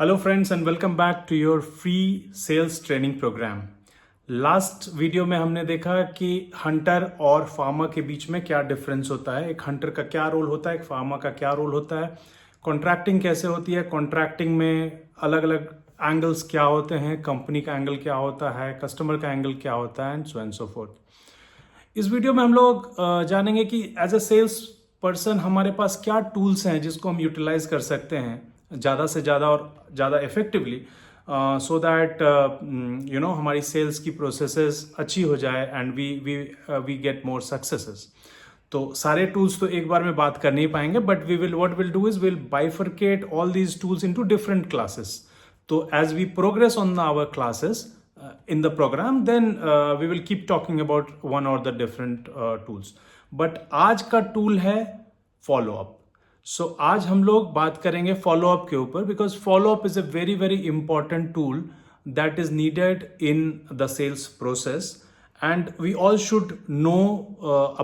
Hello friends and welcome back to your free sales training program. Last video में हमने देखा कि Hunter और फार्मर के बीच में क्या डिफरेंस होता है, एक हंटर का क्या रोल होता है, एक फार्मर का क्या रोल होता है, कॉन्ट्रैक्टिंग कैसे होती है, कॉन्ट्रैक्टिंग में अलग अलग एंगल्स क्या होते हैं, कंपनी का एंगल क्या होता है, कस्टमर का एंगल क्या होता है एंड सो फोर्थ। इस वीडियो में हम लोग जानेंगे कि एज अ सेल्स पर्सन हमारे पास क्या टूल्स हैं जिसको हम यूटिलाइज कर सकते हैं ज़्यादा से ज़्यादा और ज़्यादा इफेक्टिवली, सो दैट हमारी सेल्स की प्रोसेसेस अच्छी हो जाए and we get more successes. तो सारे टूल्स तो एक बार में बात कर नहीं पाएंगे, but we will what will do is will bifurcate all these tools into different classes. तो as we progress on our classes in the program, then we will keep talking about one or the different tools. But आज का tool है follow up. सो आज हम लोग बात करेंगे follow up के ऊपर, because follow up is a very very important tool that is needed in the sales process, and we all should know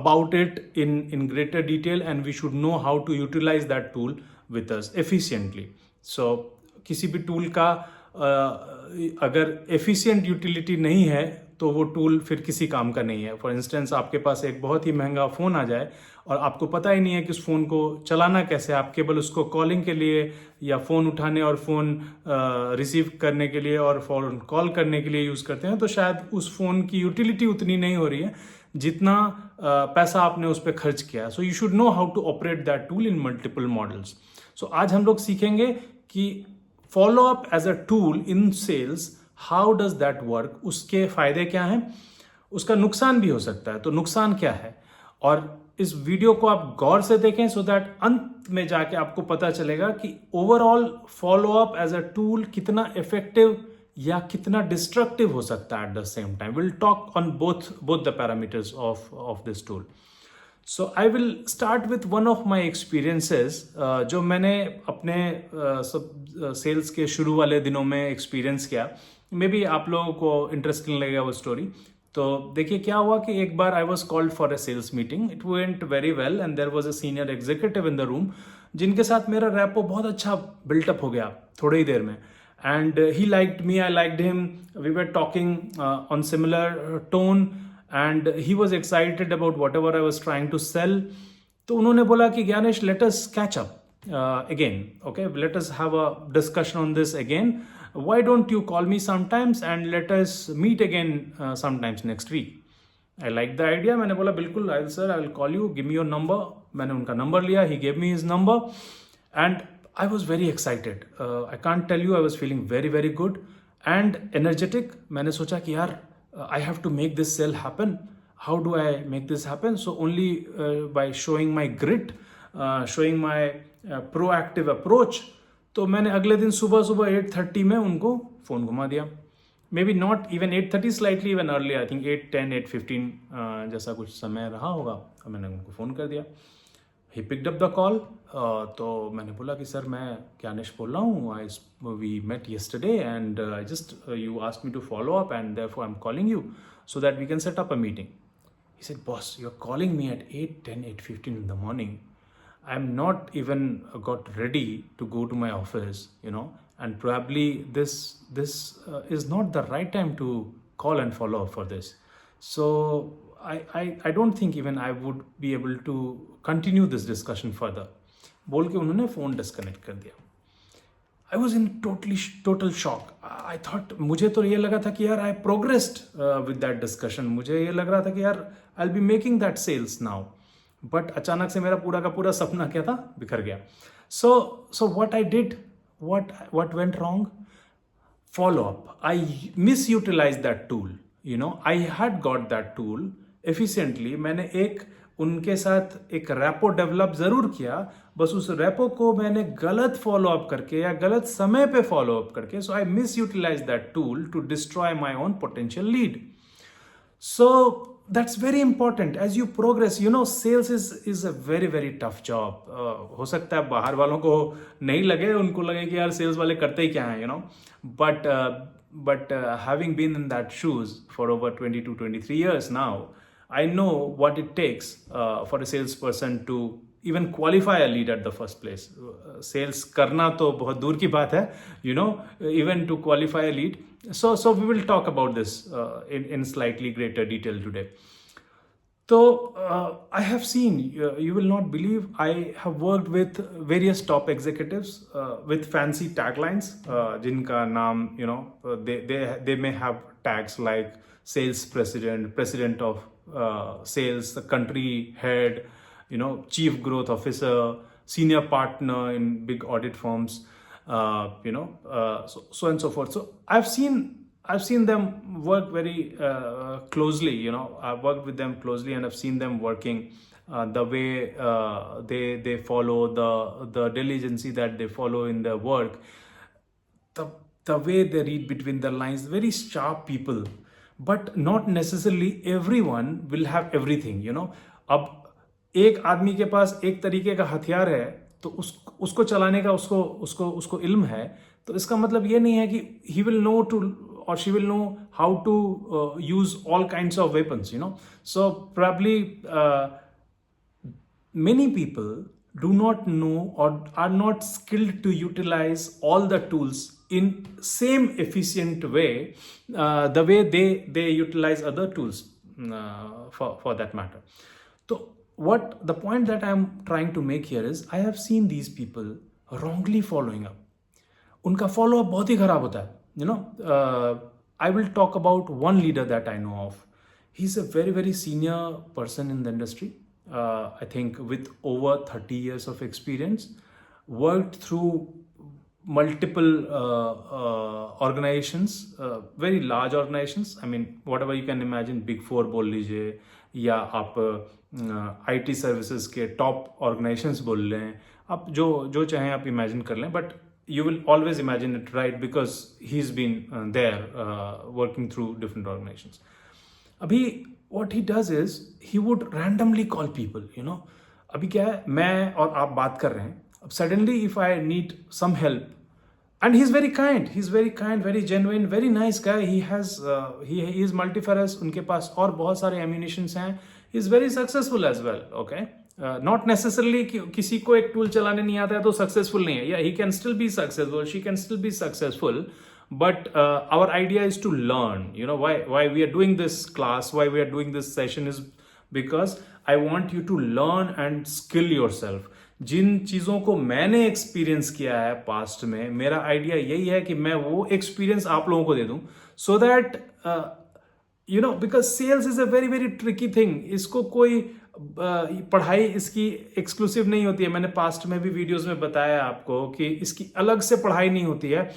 about it in greater detail, and we should know how to utilize that tool with us efficiently. So किसी भी tool का अगर efficient utility नहीं है तो वो tool फिर किसी काम का नहीं है। फॉर इंस्टेंस आपके पास एक बहुत ही महंगा फ़ोन आ जाए और आपको पता ही नहीं है कि उस फ़ोन को चलाना कैसे, आप केवल उसको कॉलिंग के लिए या फ़ोन उठाने और फ़ोन रिसीव करने के लिए और फ़ोन कॉल करने के लिए यूज़ करते हैं, तो शायद उस फ़ोन की यूटिलिटी उतनी नहीं हो रही है जितना पैसा आपने उस पर खर्च किया। So you should know how to operate that tool in multiple models. So आज हम लोग सीखेंगे कि follow up as a tool in sales, how does that work, उसके फायदे क्या हैं, उसका नुकसान भी हो सकता है, तो नुकसान क्या है। और इस वीडियो को आप गौर से देखें सो दैट अंत में जाके आपको पता चलेगा कि overall follow up as a tool कितना इफेक्टिव या कितना डिस्ट्रक्टिव हो सकता है at the same time. Will talk on both the parameters of this tool. So I will start with one of my experiences जो मैंने अपने सब सेल्स के शुरू वाले दिनों में एक्सपीरियंस किया। मे बी आप लोगों को इंटरेस्टिंग लगेगा वो स्टोरी। तो देखिए क्या हुआ कि एक बार I was called for a sales meeting. It went very well and there was a senior executive in the room जिनके साथ मेरा रैपो बहुत अच्छा बिल्टअप हो गया थोड़ी ही देर में। And he liked me, I liked him, we were talking on similar tone and he was excited about whatever I was trying to sell. तो उन्होंने बोला कि Gyanesh, let us catch up again, okay, let us have a discussion on this again. Why don't you call me sometimes and let us meet again sometimes next week. I like the idea. मैंने बोला बिल्कुल, I will call you, give me your number. मैंने उनका number लिया, he gave me his number and I was very excited. I can't tell you, I was feeling very very good and energetic. मैंने सोचा कि यार I have to make this sale happen. How do I make this happen? So only by showing my grit, showing my proactive approach. तो मैंने अगले दिन सुबह सुबह 8:30 में उनको फ़ोन घुमा दिया। May be not even 8:30, slightly even early, I think 8:10, 8:15 जैसा कुछ समय रहा होगा। मैंने उनको फ़ोन कर दिया। He picked up the call. तो मैंने बोला कि सर मैं ज्ञानेश बोल रहा हूँ, we met yesterday and I just you asked me to follow up and therefore I'm calling you so that we can set up a meeting. He said, boss, you're calling me at 8:10, 8:15 in the morning. I'm not even got ready to go to my office, and probably this is not the right time to call and follow up for this. So I don't think even I would be able to continue this discussion further. बोल के उन्होंने phone disconnect कर दिया। I was in total shock. I thought, मुझे तो ये लगा था कि यार I progressed with that discussion, मुझे ये लग रहा था कि यार I will be making that sales now. But अचानक से मेरा पूरा का पूरा सपना क्या था, बिखर गया। So what I did, what went wrong? follow up. I misutilized that tool. I had got that tool efficiently. मैंने एक उनके साथ एक रैपो डेवलप जरूर किया, बस उस रैपो को मैंने गलत फॉलो अप करके या गलत समय पे फॉलो अप करके, so I misutilise that tool to destroy my own potential lead. So that's very important as you progress. Sales is a very very tough job. हो सकता है बाहर वालों को नहीं लगे, उनको लगे कि यार सेल्स वाले करते ही क्या हैं, but having been in that shoes for over 22-23 years now, I know what it takes for a salesperson to even qualify a lead at the first place. Sales करना तो बहुत दूर की बात है, even to qualify a lead. So we will talk about this in slightly greater detail today. So I have seen, you will not believe, I have worked with various top executives with fancy taglines, jinka naam, they may have tags like sales president, president of sales, the country head, chief growth officer, senior partner in big audit firms, so and so forth. So I've seen them work very closely. I've worked with them closely, and I've seen them working the way they follow, the diligence that they follow in their work, the way they read between the lines. Very sharp people, but not necessarily everyone will have everything. अब एक आदमी के पास एक तरीके का हथियार है, तो उसको चलाने का उसको इल्म है, तो इसका मतलब ये नहीं है कि he will know to or she will know how to use all kinds of weapons. So probably many people do not know or are not skilled to utilize all the tools in same efficient way, the way they utilize other tools for that matter. So what the point that I'm trying to make here is, I have seen these people wrongly following up. उनका follow up बहुत ही खराब होता है. I will talk about one leader that I know of. He's a very, very senior person in the industry. I think with over 30 years of experience, worked through multiple organizations, very large organizations. I mean, whatever you can imagine, Big Four बोल लीजिए, या आप IT services के top organizations बोल लें, आप जो चाहें आप imagine कर लें, but you will always imagine it, right? Because he's been there working through different organizations. Abhi, what he does is, he would randomly call people, अभी क्या है, मैं और आप बात कर रहे हैं, अब suddenly if I need some help, and he's very kind, very genuine, very nice guy. He has he is multifarious, उनके पास और बहुत सारे ammunitions हैं. He's very successful as well, okay? Not necessarily कि किसी को एक tool चलाने नहीं आता है तो successful नहीं है. Yeah, he can still be successful, she can still be successful, but our idea is to learn. Why we are doing this class, why we are doing this session is because I want you to learn and skill yourself. जिन चीज़ों को मैंने experience किया है past में, मेरा idea यही है कि मैं वो एक्सपीरियंस आप लोगों को दे दूं, so that because sales is a very very tricky thing. इसको कोई पढ़ाई इसकी एक्सक्लूसिव नहीं होती है. मैंने पास्ट में भी वीडियोस में बताया आपको कि इसकी अलग से पढ़ाई नहीं होती है.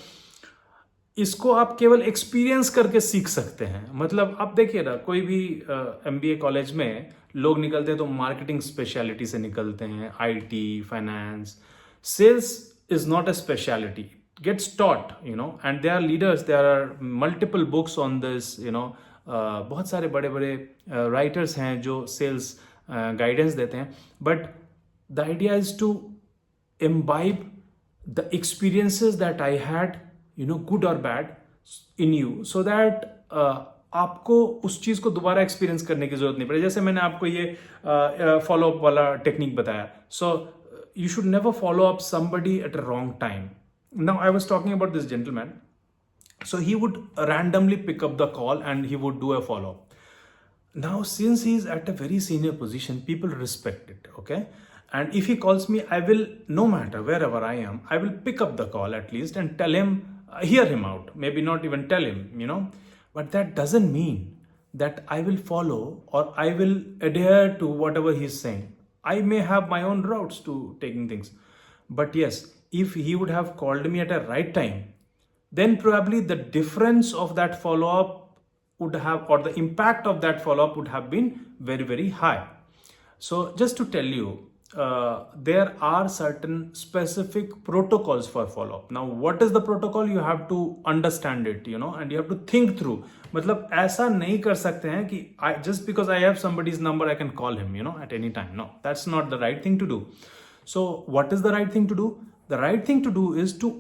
इसको आप केवल एक्सपीरियंस करके सीख सकते हैं. मतलब आप देखिए ना, कोई भी MBA कॉलेज में लोग निकलते हैं तो मार्केटिंग स्पेशलिटी से निकलते हैं, IT, finance. Sales is not a speciality, gets taught, and they are leaders, there are multiple books on this. बहुत सारे बड़े बड़े राइटर्स हैं जो सेल्स गाइडेंस देते हैं, but the idea is to imbibe the experiences that I had, good or bad, in you, so that आपको उस चीज़ को दोबारा एक्सपीरियंस करने की जरूरत नहीं पड़े. जैसे मैंने आपको ये फॉलो अप वाला टेक्निक बताया. सो you should never follow up somebody at a wrong time. Now I was talking about this gentleman. So he would randomly pick up the call and he would do a follow-up. Now, since he is at a very senior position, people respect it, okay? And if he calls me, I will, no matter wherever I am, I will pick up the call at least and tell him, hear him out. Maybe not even tell him, But that doesn't mean that I will follow or I will adhere to whatever he's saying. I may have my own routes to taking things. But yes, if he would have called me at a right time, then probably the difference of that follow-up would have, or the impact of that follow-up would have been very, very high. So just to tell you, there are certain specific protocols for follow-up. Now, what is the protocol? You have to understand it, and you have to think through. मतलब ऐसा नहीं कर सकते हैं कि just because I have somebody's number, I can call him, at any time. No, that's not the right thing to do. So what is the right thing to do? The right thing to do is to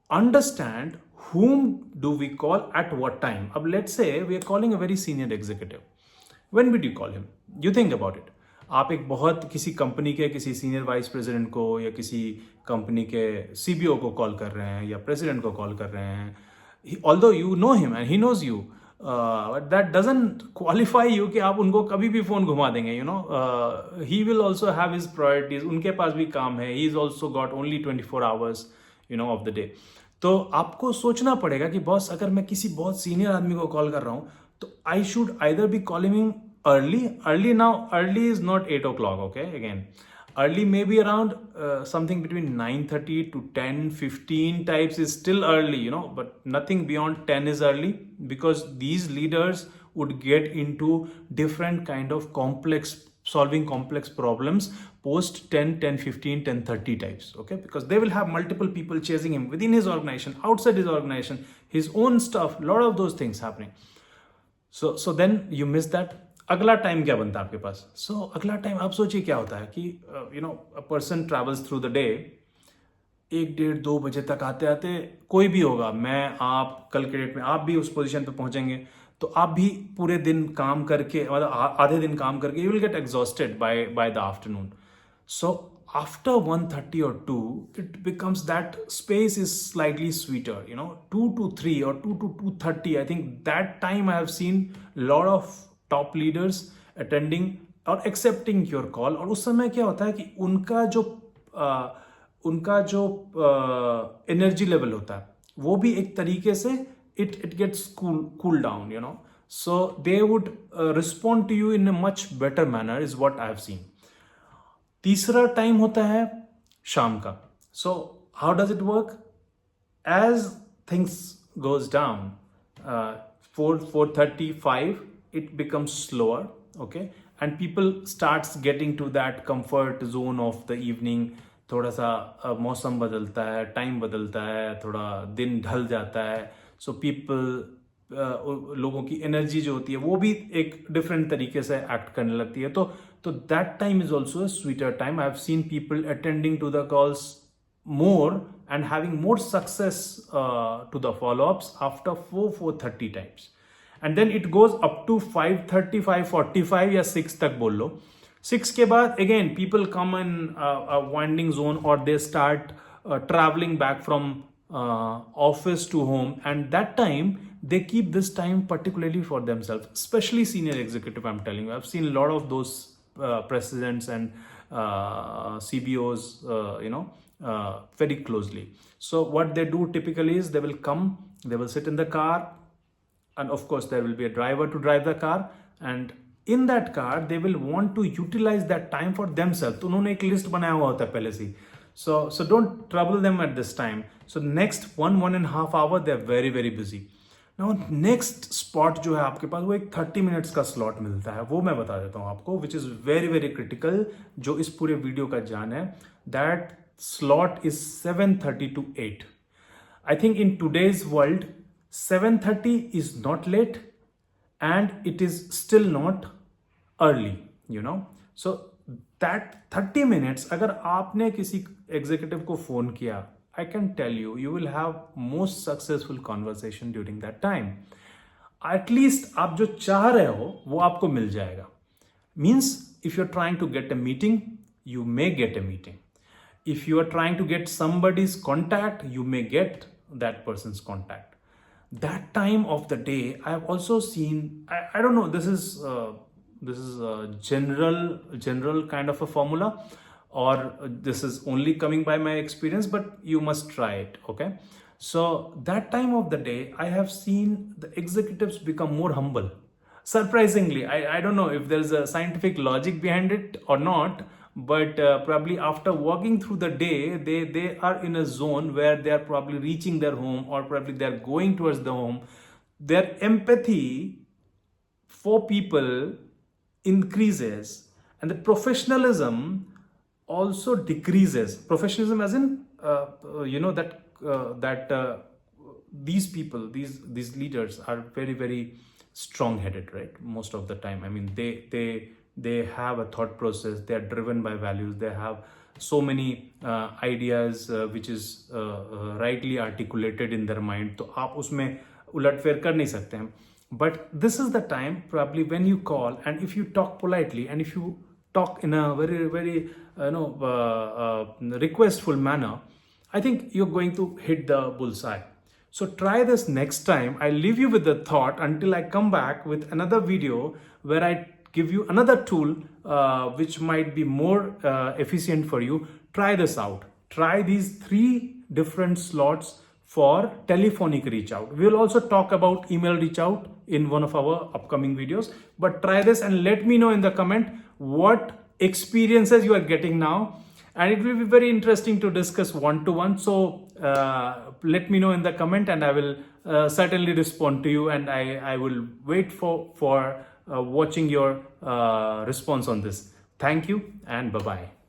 understand whom do we call at what time. Ab let's say we are calling a very senior executive. When would you call him? You think about it. आप एक बहुत किसी company के किसी senior vice president को या किसी company के सीबीओ को कॉल कर रहे हैं या प्रेसिडेंट को कॉल कर रहे हैं, although you know him and he knows you, but that doesn't qualify you कि आप उनको कभी भी फोन घुमा देंगे, you know. He will also have his priorities, उनके पास भी काम है, he is also got only 24 hours you know of the day. तो आपको सोचना पड़ेगा कि बॉस अगर मैं किसी बहुत सीनियर आदमी को कॉल कर रहा हूं तो I should either be calling him early. Now early is not 8 o'clock, okay, again early may be around something between 9:30 to 10:15 types is still early, you know, but nothing beyond 10 is early, because these leaders would get into different kind of solving complex problems post 10:15 10:30 types, okay, because they will have multiple people chasing him within his organization, outside his organization, his own stuff, a lot of those things happening. So then you miss that. अगला time क्या बनता है आपके पास? अगला time आप सोचिए क्या होता है कि you know a person travels through the day, 1 1:30 2 बजे तक आते आते कोई भी होगा, मैं आप कल के डेट में आप भी उस पोजीशन पे पहुंचेंगे, तो आप भी पूरे दिन काम करके, मतलब आधे दिन काम करके, you will get exhausted by the afternoon. So after 1:30 or 2, it becomes that space is slightly sweeter, you know, 2 to 3 or 2 to 2:30. I think that time I have seen a lot of top leaders attending or accepting your call. और उस समय क्या होता है कि उनका जो energy level होता है वो भी एक तरीके से it gets cool down, you know, so they would respond to you in a much better manner is what I have seen. तीसरा टाइम होता है शाम का. So how does it work? As things goes down 4:30 5 it becomes slower, okay, and people starts getting to that comfort zone of the evening. थोड़ा सा मौसम बदलता है, टाइम बदलता है, थोड़ा दिन ढल जाता है, सो लोगों की एनर्जी जो होती है वो भी एक डिफरेंट तरीके से एक्ट करने लगती है. तो that time is also a sweeter time. I have seen people attending to the calls more and having more success to the follow-ups after 4:30 times. And then it goes up to 5:30 5:45 या 6 तक बोल लो. 6 के बाद again people come in a winding zone, or they start traveling back from office to home, and that time they keep this time particularly for themselves, especially senior executive. I'm telling you, I've seen a lot of those presidents and CBOs, very closely. So what they do typically is they will come, they will sit in the car, and of course there will be a driver to drive the car, and in that car they will want to utilize that time for themselves. तो उन्होंने एक list बनाया हुआ होता है पहले से. So don't trouble them at this time. So next 1.5 hour they are very very busy. Now next spot जो है आपके पास वो एक 30 minutes का slot मिलता है, वो मैं बता देता हूँ आपको, which is very very critical, जो इस पूरे वीडियो का जान है. That slot is 7:30 to 8. I think in today's world 7:30 is not late and it is still not early, you know. So that 30 minutes अगर आपने किसी एग्जीक्यूटिव को फोन किया, I can tell you, you will have most successful conversation during that time. At least आप जो चाह रहे हो वो आपको मिल जाएगा. Means if you're trying to get a meeting, you may get a meeting. If you are trying to get somebody's contact, you may get that person's contact. That time of the day, I have also seen, I don't know, this is a general kind of a formula, or this is only coming by my experience, but you must try it, okay? So that time of the day, I have seen the executives become more humble. Surprisingly, I don't know if there's a scientific logic behind it or not, but probably after walking through the day, they are in a zone where they are probably reaching their home, or probably they're going towards the home. Their empathy for people increases, and the professionalism also decreases. Professionalism as in that these people, these leaders are very very strong headed, right? Most of the time, I mean, they have a thought process, they are driven by values, they have so many ideas which is rightly articulated in their mind, तो आप उसमें उलटफेर कर नहीं सकते हैं. But this is the time probably when you call, and if you talk politely, and if you talk in a very requestful manner, I think you're going to hit the bullseye. So try this next time. I leave you with the thought until I come back with another video where I give you another tool which might be more efficient for you. Try this out. Try these 3 different slots for telephonic reach out. We will also talk about email reach out in one of our upcoming videos. But try this and let me know in the comment what experiences you are getting now. And it will be very interesting to discuss one-to-one. So let me know in the comment and I will certainly respond to you, and I will wait for watching your response on this. Thank you and bye-bye.